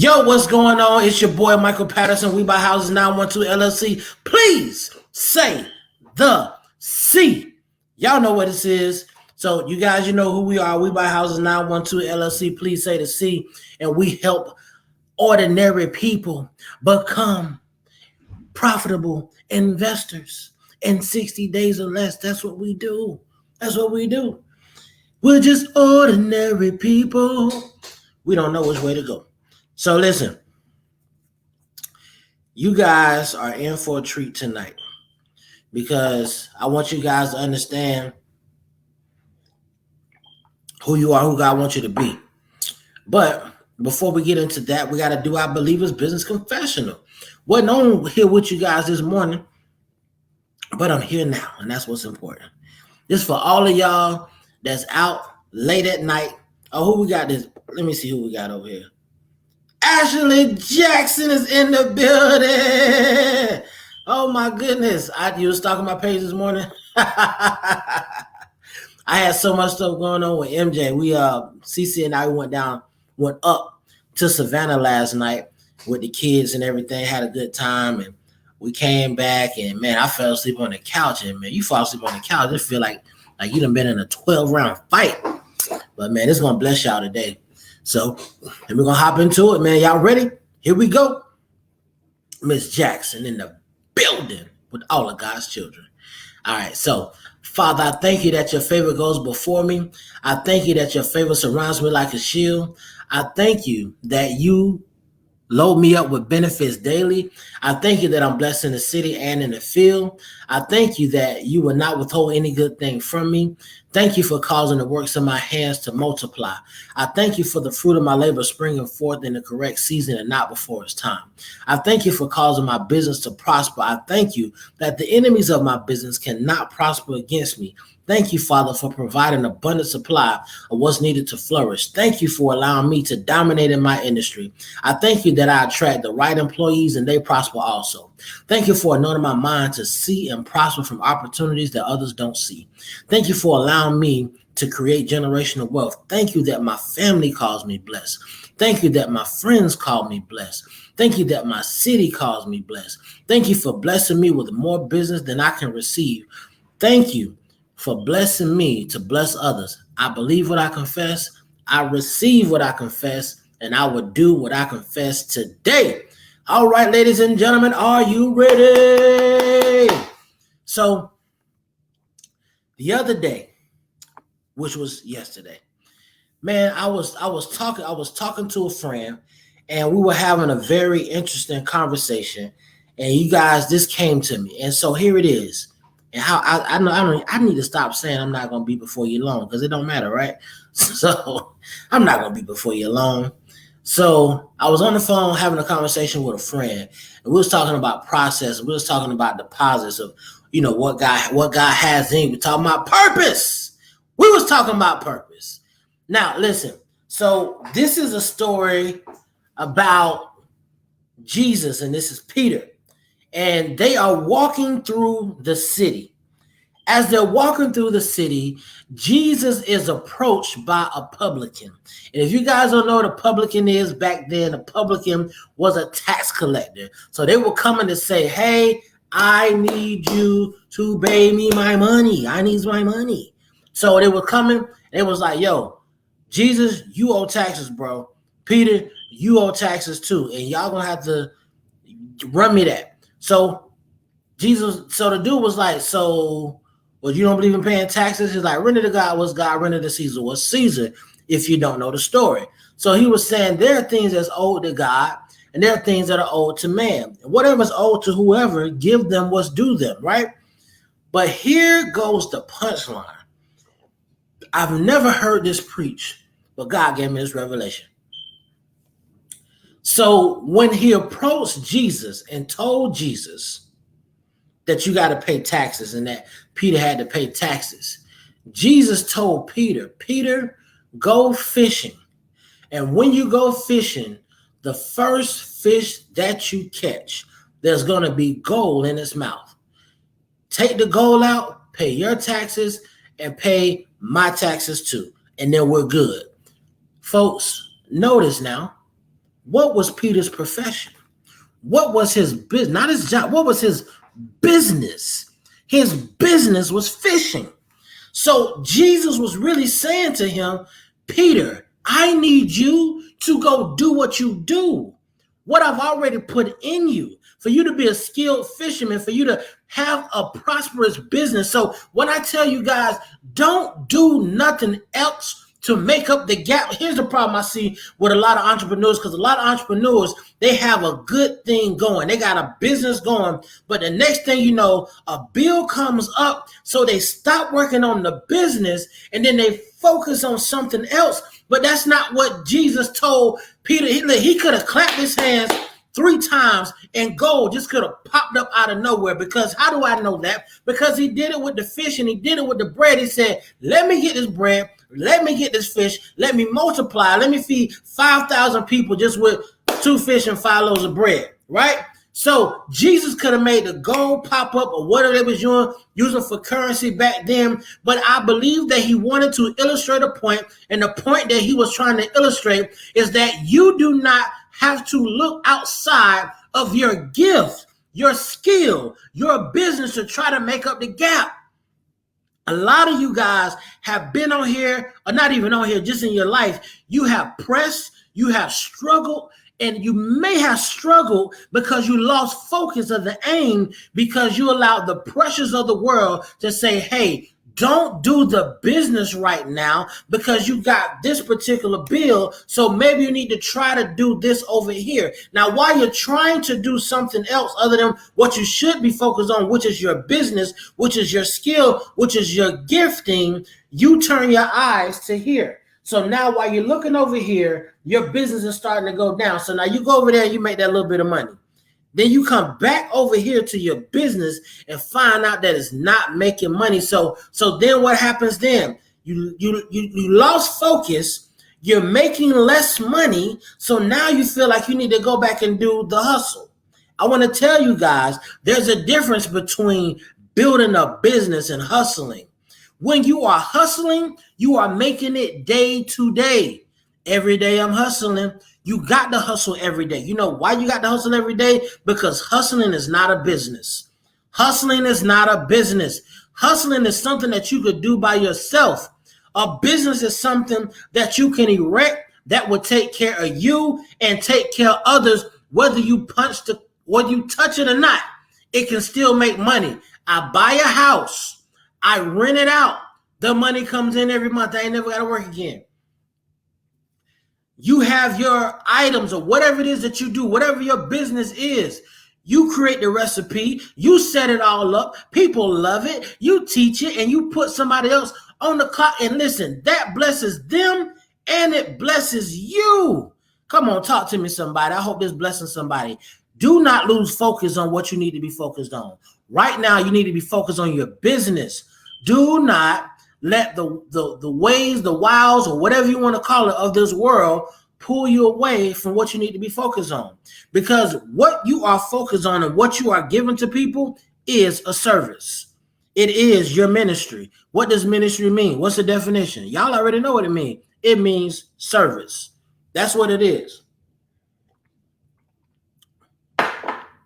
Yo, what's going on? It's your boy Michael Patterson. We buy houses 912 LLC. Please say the C. Y'all know what this is. So you guys, you know who we are. We buy houses 912 LLC. Please say the C. And we help ordinary people become profitable investors in 60 days or less. That's what we do. That's what we do. We're just ordinary people. We don't know which way to go. So listen, you guys are in for a treat tonight because I want you guys to understand who you are, who God wants you to be. But before we get into that, we got to do our Believers Business Confessional. Wasn't on here with you guys this morning, but I'm here now, and that's what's important. This for all of y'all that's out late at night. Oh, who we got this? Let me see who we got over here. Ashley Jackson is in the building. Oh my goodness. You was stalking my page this morning. I had so much stuff going on with MJ. CC and I went up to Savannah last night with the kids and everything, had a good time, and we came back, and man, I fell asleep on the couch. And man, you fall asleep on the couch, it feel like you done been in a 12-round fight. But man, it's gonna bless y'all today. So, and we're going to hop into it, man. Y'all ready? Here we go. Miss Jackson in the building with all of God's children. All right, so, Father, I thank you that your favor goes before me. I thank you that your favor surrounds me like a shield. I thank you that you load me up with benefits daily. I thank you that I'm blessed in the city and in the field. I thank you that you will not withhold any good thing from me. Thank you for causing the works of my hands to multiply. I thank you for the fruit of my labor springing forth in the correct season and not before its time. I thank you for causing my business to prosper. I thank you that the enemies of my business cannot prosper against me. Thank you, Father, for providing abundant supply of what's needed to flourish. Thank you for allowing me to dominate in my industry. I thank you that I attract the right employees and they prosper also. Thank you for anointing my mind to see and prosper from opportunities that others don't see. Thank you for allowing me to create generational wealth. Thank you that my family calls me blessed. Thank you that my friends call me blessed. Thank you that my city calls me blessed. Thank you for blessing me with more business than I can receive. Thank you for blessing me to bless others. I believe what I confess, I receive what I confess, and I will do what I confess today. All right, ladies and gentlemen, are you ready? So, the other day, which was yesterday, man, I was talking to a friend, and we were having a very interesting conversation. And you guys, this came to me, and so here it is. And how I need to stop saying I'm not gonna be before you long because it don't matter, right? So I'm not gonna be before you long. So I was on the phone having a conversation with a friend, and we was talking about process. We was talking about deposits of, what God has in. We're talking about purpose. We was talking about purpose. Now listen. So this is a story about Jesus, and this is Peter. And they are walking through the city. As they're walking through the city, Jesus is approached by a publican. And if you guys don't know what a publican is, back then, a publican was a tax collector. So they were coming to say, hey, I need you to pay me my money. I need my money. So they were coming, and it was like, yo, Jesus, you owe taxes, bro. Peter, you owe taxes too. And y'all gonna have to run me that. So the dude was like, well, you don't believe in paying taxes? He's like, render to God what's God, render to Caesar what's Caesar, if you don't know the story. So he was saying there are things that's owed to God, and there are things that are owed to man. And whatever's owed to whoever, give them what's due them, right? But here goes the punchline. I've never heard this preached, but God gave me this revelation. So when he approached Jesus and told Jesus that you got to pay taxes and that Peter had to pay taxes, Jesus told Peter, go fishing. And when you go fishing, the first fish that you catch, there's going to be gold in its mouth. Take the gold out, pay your taxes, and pay my taxes too. And then we're good. Folks, notice now, What was Peter's profession? What was his business? Not his job. What was his business? His business was fishing. So Jesus was really saying to him, Peter, I need you to go do what you do, what I've already put in you, for you to be a skilled fisherman, for you to have a prosperous business. So when I tell you guys, don't do nothing else to make up the gap. Here's the problem I see with a lot of entrepreneurs, because a lot of entrepreneurs, they have a good thing going. They got a business going, but the next thing you know, a bill comes up, so they stop working on the business and then they focus on something else. But that's not what Jesus told Peter. He could have clapped his hands 3 times and gold just could have popped up out of nowhere. Because how do I know that? Because he did it with the fish and he did it with the bread. He said, let me get this bread, let me get this fish, let me multiply, let me feed 5,000 people just with 2 fish and 5 loaves of bread, right? So Jesus could have made the gold pop up or whatever they was using for currency back then. But I believe that he wanted to illustrate a point, and the point that he was trying to illustrate is that you do not have to look outside of your gift, your skill, your business to try to make up the gap. A lot of you guys have been on here, or not even on here, just in your life. You have pressed, you have struggled, and you may have struggled because you lost focus of the aim, because you allowed the pressures of the world to say, hey, don't do the business right now because you got this particular bill. So maybe you need to try to do this over here. Now, while you're trying to do something else other than what you should be focused on, which is your business, which is your skill, which is your gifting, you turn your eyes to here. So now while you're looking over here, your business is starting to go down. So now you go over there and you make that little bit of money. Then you come back over here to your business and find out that it's not making money. So then what happens then? You lost focus. You're making less money. So now you feel like you need to go back and do the hustle. I want to tell you guys, there's a difference between building a business and hustling. When you are hustling, you are making it day to day. Every day I'm hustling. You got to hustle every day. You know why you got to hustle every day? Because hustling is not a business. Hustling is not a business. Hustling is something that you could do by yourself. A business is something that you can erect that will take care of you and take care of others, whether you touch it or not. It can still make money. I buy a house. I rent it out. The money comes in every month. I ain't never got to work again. You have your items or whatever it is that you do, whatever your business is. You create the recipe. You set it all up. People love it. You teach it and you put somebody else on the clock. And listen, that blesses them and it blesses you. Come on, talk to me, somebody. I hope this blessing somebody. Do not lose focus on what you need to be focused on. Right now, you need to be focused on your business. Do not let the ways, the wows, or whatever you want to call it of this world pull you away from what you need to be focused on. Because what you are focused on and what you are giving to people is a service. It is your ministry. What does ministry mean? What's the definition? Y'all already know what it means. It means service. That's what it is.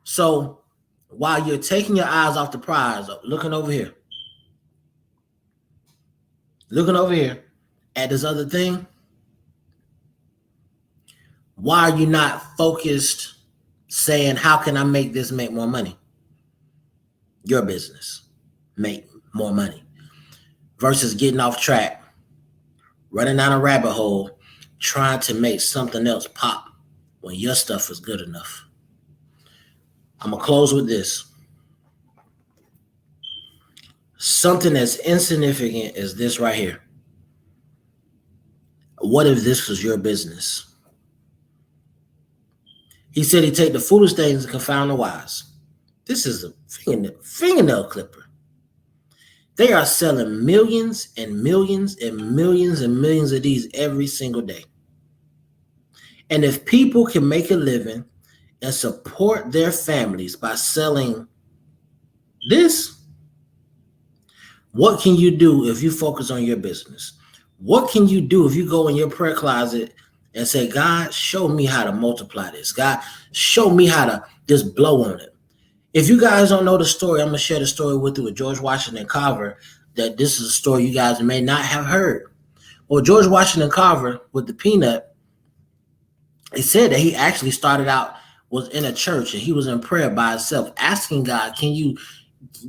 So while you're taking your eyes off the prize, looking over here at this other thing, why are you not focused saying, how can I make this make more money? Your business make more money versus getting off track, running down a rabbit hole, trying to make something else pop when your stuff is good enough. I'm going to close with this. Something as insignificant as this right here. What if this was your business? He said he'd take the foolish things and confound the wise. This is a fingernail clipper. They are selling millions and millions and millions and millions of these every single day. And if people can make a living and support their families by selling this, what can you do if you focus on your business? What can you do if you go in your prayer closet and say, God, show me how to multiply this. God, show me how to just blow on it. If you guys don't know the story, I'm going to share the story with you with George Washington Carver, that this is a story you guys may not have heard. Well, George Washington Carver with the peanut, he said that he actually started out, was in a church, and he was in prayer by himself, asking God, can you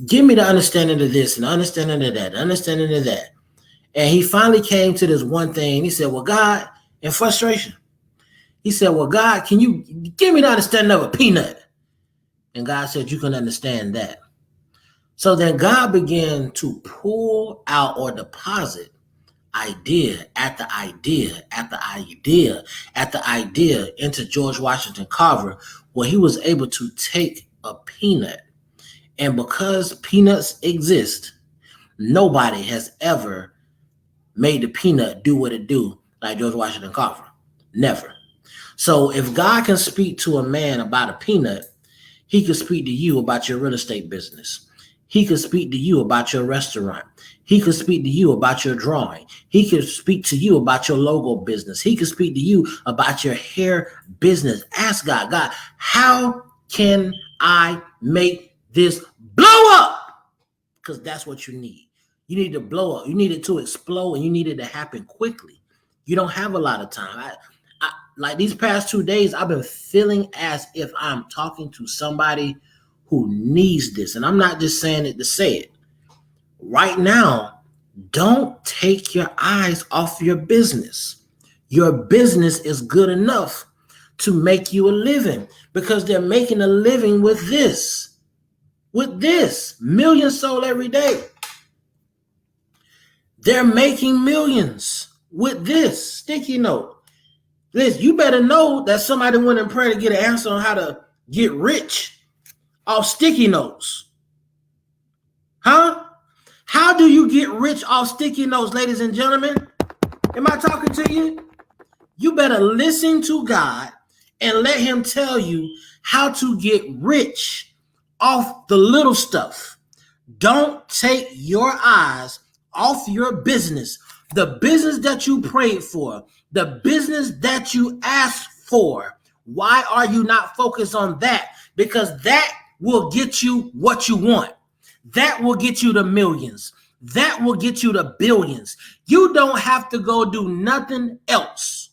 give me the understanding of this and the understanding of that, the understanding of that. And he finally came to this one thing. He said, well, God, in frustration, he said, well, God, can you give me the understanding of a peanut? And God said, you can understand that. So then God began to pull out or deposit idea after idea after idea after idea into George Washington Carver, where he was able to take a peanut. And because peanuts exist, nobody has ever made the peanut do what it do like George Washington Carver. Never. So if God can speak to a man about a peanut, he could speak to you about your real estate business. He could speak to you about your restaurant. He could speak to you about your drawing. He could speak to you about your logo business. He could speak to you about your hair business. Ask God, God, how can I make this blow up? Because that's what you need. You need to blow up. You need it to explode, and you need it to happen quickly. You don't have a lot of time. Like these past 2 days, I've been feeling as if I'm talking to somebody who needs this. And I'm not just saying it to say it. Right now, don't take your eyes off your business. Your business is good enough to make you a living, because they're making a living with this. With this. Millions sold every day. They're making millions with this sticky note. Listen, you better know that somebody went in prayer to get an answer on how to get rich off sticky notes. Huh? How do you get rich off sticky notes, ladies and gentlemen? Am I talking to you? You better listen to God and let him tell you how to get rich off the little stuff. Don't take your eyes off your business, the business that you prayed for, the business that you asked for. Why are you not focused on that? Because that will get you what you want. That will get you the millions. That will get you the billions. You don't have to go do nothing else.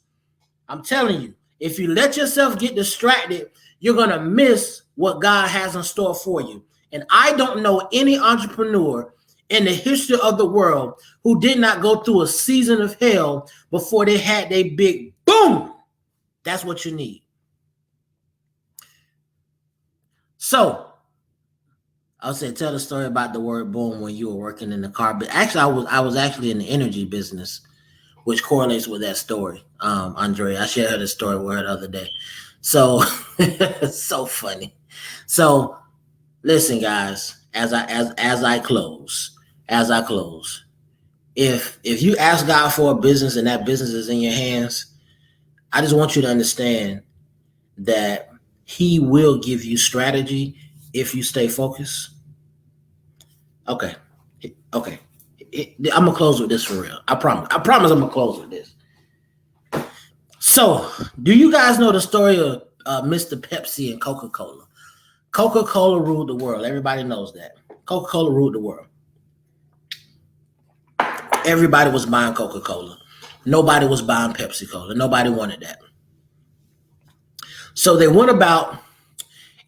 I'm telling you, if you let yourself get distracted, you're going to miss what God has in store for you. And I don't know any entrepreneur in the history of the world who did not go through a season of hell before they had their big boom. That's what you need. So I'll say, tell the story about the word boom when you were working in the car. But actually, I was actually in the energy business, which correlates with that story. Andre, I shared the story with her the other day. So it's so funny. So listen, guys, as I close, if you ask God for a business and that business is in your hands, I just want you to understand that he will give you strategy if you stay focused. Okay. I'm gonna close with this for real. I promise I'm gonna close with this. So, do you guys know the story of Mr. Pepsi and Coca-Cola? Coca-Cola ruled the world. Everybody knows that. Coca-Cola ruled the world. Everybody was buying Coca-Cola. Nobody was buying Pepsi-Cola. Nobody wanted that. So they went about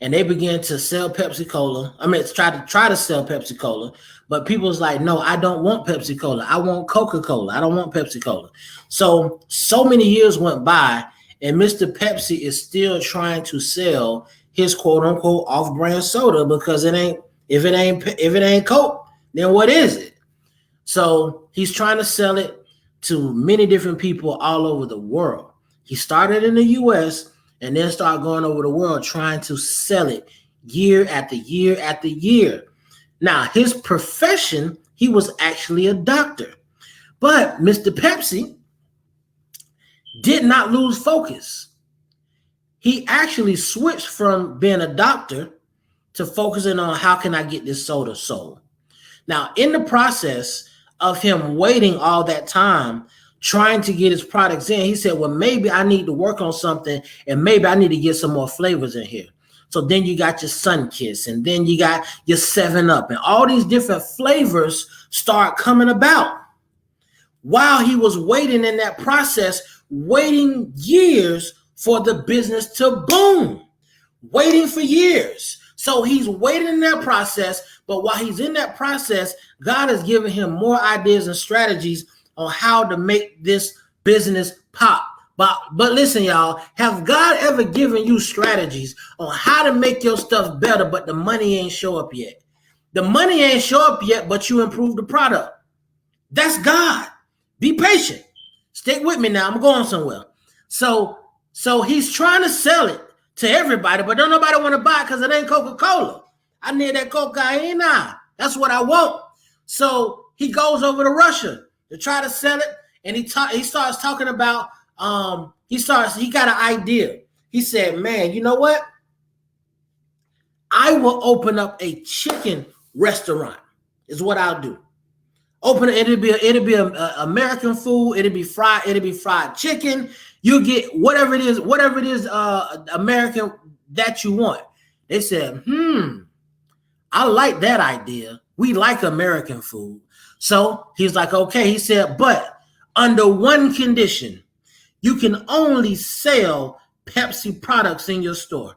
and they began to sell Pepsi-Cola. I mean, try to sell Pepsi-Cola, but people was like, no, I don't want Pepsi-Cola. I want Coca-Cola. I don't want Pepsi-Cola. So many years went by, and Mr. Pepsi is still trying to sell his quote unquote off-brand soda, because if it ain't Coke, then what is it? So he's trying to sell it to many different people all over the world. He started in the US and then started going over the world trying to sell it year after year after year. Now, his profession, he was actually a doctor. But Mr. Pepsi did not lose focus. He actually switched from being a doctor to focusing on how can I get this soda sold. Now, in the process of him waiting all that time, trying to get his products in. He said, well, maybe I need to work on something, and maybe I need to get some more flavors in here. So then you got your Sunkiss, and then you got your 7-Up, and all these different flavors start coming about. While he was waiting in that process, waiting years for the business to boom, waiting for years. So he's waiting in that process, but while he's in that process, God has given him more ideas and strategies on how to make this business pop. But listen, y'all, have God ever given you strategies on how to make your stuff better, but the money ain't show up yet? The money ain't show up yet, but you improve the product. That's God. Be patient. Stick with me now. I'm going somewhere. So he's trying to sell it to everybody, but don't nobody want to buy it because it ain't Coca-Cola. I need that cocaine. That's what I want. So he goes over to Russia to try to sell it, and he starts talking about he got an idea. He said, man, you know what? I will open up a chicken restaurant is what I'll do. Open it. It'll be American food. It'll be fried chicken. You get whatever it is American that you want. They said, I like that idea. We like American food. So he's like, okay. He said, but under one condition, you can only sell Pepsi products in your store.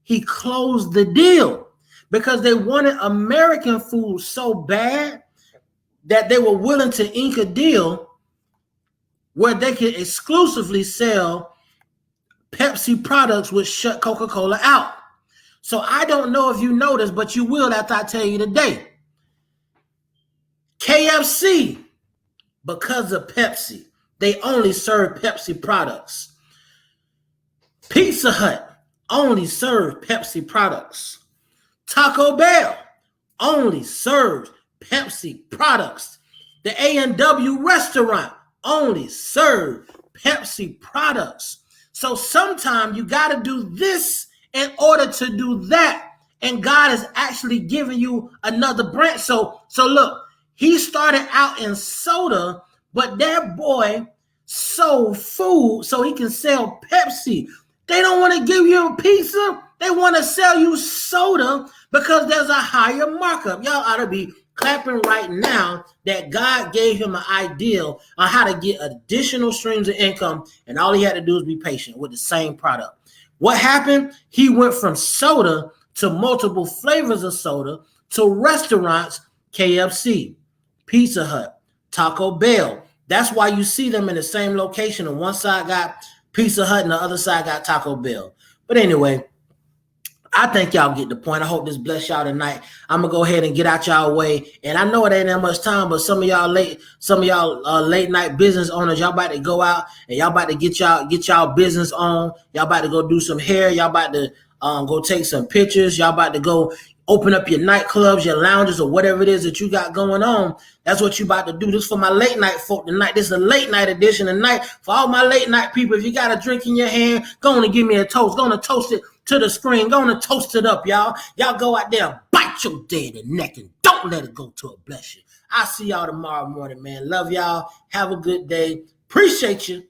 He closed the deal because they wanted American food so bad that they were willing to ink a deal where they could exclusively sell Pepsi products, which shut Coca-Cola out. So I don't know if you noticed, but you will after I tell you today. KFC, because of Pepsi, they only serve Pepsi products. Pizza Hut only serves Pepsi products. Taco Bell only serves Pepsi products. The A&W restaurant only serves Pepsi products. So sometimes you got to do this in order to do that. And God is actually giving you another branch. So look, he started out in soda, but that boy sold food so he can sell Pepsi. They don't want to give you a pizza. They want to sell you soda because there's a higher markup. Y'all ought to be clapping right now that God gave him an idea on how to get additional streams of income, and all he had to do is be patient with the same product. What happened? He went from soda to multiple flavors of soda to restaurants, KFC, Pizza Hut, Taco Bell. That's why you see them in the same location. On one side got Pizza Hut and the other side got Taco Bell. But anyway, I think y'all get the point. I hope this bless y'all tonight. I'm gonna go ahead and get out y'all way. And I know it ain't that much time, but some of y'all late night business owners, y'all about to go out and y'all about to get y'all business on. Y'all about to go do some hair. Y'all about to go take some pictures. Y'all about to go open up your nightclubs, your lounges, or whatever it is that you got going on. That's what you about to do. This for my late night folk tonight. This is a late night edition tonight. For all my late night people, if you got a drink in your hand, go on and give me a toast. Go on and toast it to the screen. Go on and toast it up, y'all. Y'all go out there and bite your dead neck and don't let it go till it bless you. I'll see y'all tomorrow morning, man. Love y'all. Have a good day. Appreciate you.